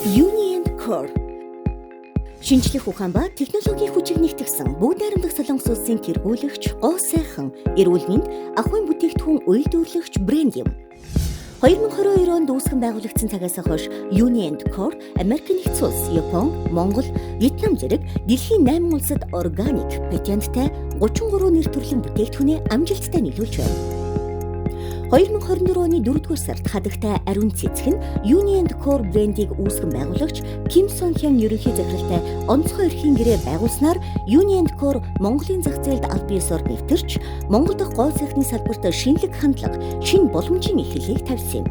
Uni & Core шинжлэх ухаан ба технологийн хүчийг нэгтгэсэн бүгд найрамдах Солонгос улсын тэргүүлэгч, гоо сайхан, эрүүл мэнд, ахуйн бүтээгдэхүүн үйлдвэрлэгч брэнд юм. 2022 онд үүсгэн байгуулагдсан цагаас хойш Uni & Core Америк нэгдсэн улс, Япон, Монгол, Вьетнам зэрэг дэлхийн 8 улсад органик, патенттай 33 нэр төрлийн бүтээгдэхүүнээ амжилттай нийлүүлж байна. 2024 оны 4-р сард хадагтай ариун цэцэг нь Uni & Core брендийг үүсгэн байгуулагч Ким Сон Хён ерөнхий захиралтай онцгой эрхийн гэрээ байгуулснаар Uni & Core Монголын зах зээлд аль биесээр нэвтэрч, Монгол дахь гоо сайхны салбарт шинэлэг хандлага, шинэ боломжийн эхлэлийг тавьсан юм.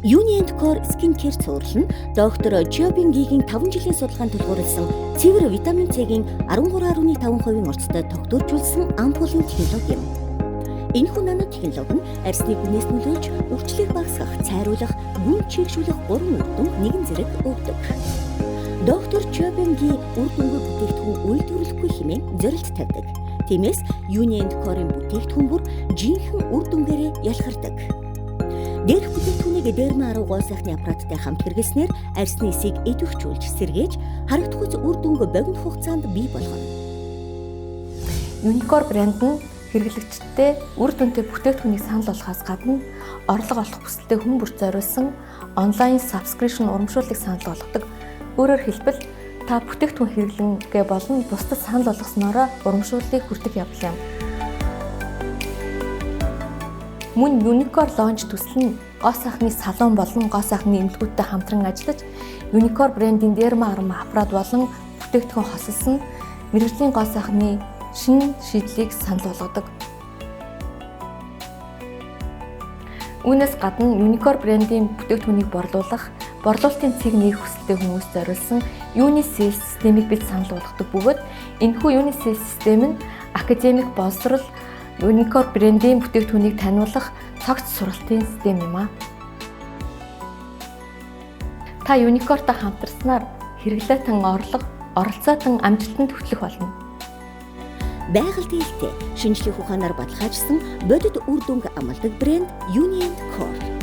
Uni & Core Skincare цуврал нь доктор Жиобин Гигийн 5 жилийн судалгаанд тулгуурласан цэвэр витамин С-ийн 13.5% орцтой тогтворжуулсан ампулын технологи юм. Энэхүү нанотехнологи нь арьсны гүнээс нөлөөлж өвчлийг багасгах, цайруулах, гүн чийгшүүлэх 3 үр дүн нэгэн зэрэг өгдөг. Доктор Жиобинги үр дүнгүй бүтээгдэхүүн үйлдвэрлэхгүй хэмээн зорилт тавьдаг. Тиймээс Uni & Core-ийн бүтээгдэхүүн бүр жинхэнэ үр дүнгээрээ ялгардаг. Дээрх бүтээгдэхүүнийг дерма 10 гоо сайхны аппараттай хамт хэрэглэснээр арьсны эсийг идэвхжүүлж, сэргээж, харагдахуйц үр дүнг богино хугацаанд бий болгоно. Uni Core брэнд нь хэрэглэгчдтэй үр дүнтэй бүтээгдэхүүнийг санал болгохоос гадна орлого олох хүсэлтэй хүн бүрт зориулсан онлайн subscription урамшууллыг санал болгодог. Өөрөөр хэлбэл та бүтээгдэхүүн хэрэглэнгээ болон бусдад санал болгосноор урамшууллыг хүртэх явдал юм. Мөн Uni Core launch төсөл нь гоо сайхны салон болон гоо сайхны эмнэлгүүдтэй хамтран ажиллаж Uni Core брендийн дерма 10 аппарат болон бүтээгдэхүүн хосолсон мэргэжлийн гоо сайхны шинэ шийдлийг санал болгодог. Үүнээс гадна Uni Core брендийн бүтээгдэхүүнийг борлуулалтын цэг нээх хүсэлтэй хүмүүст зориулсан Uni Sales системийг бид санал болгодог бөгөөд энэхүү Uni Sales систем нь академик боловсрол Uni Core брендийн бүтээгдэхүүнийг таниулах цогц сургалтын систем юм а. Та Uni Core-тай хамтарснаар хэрэглээтэн орлого, оролцоотон амжилтанд хүрэх болно. Байгальд ээлтэй шинжлэх ухаанаар баталгаажсан бодит үр дүнг амладаг брэнд Uni & Core.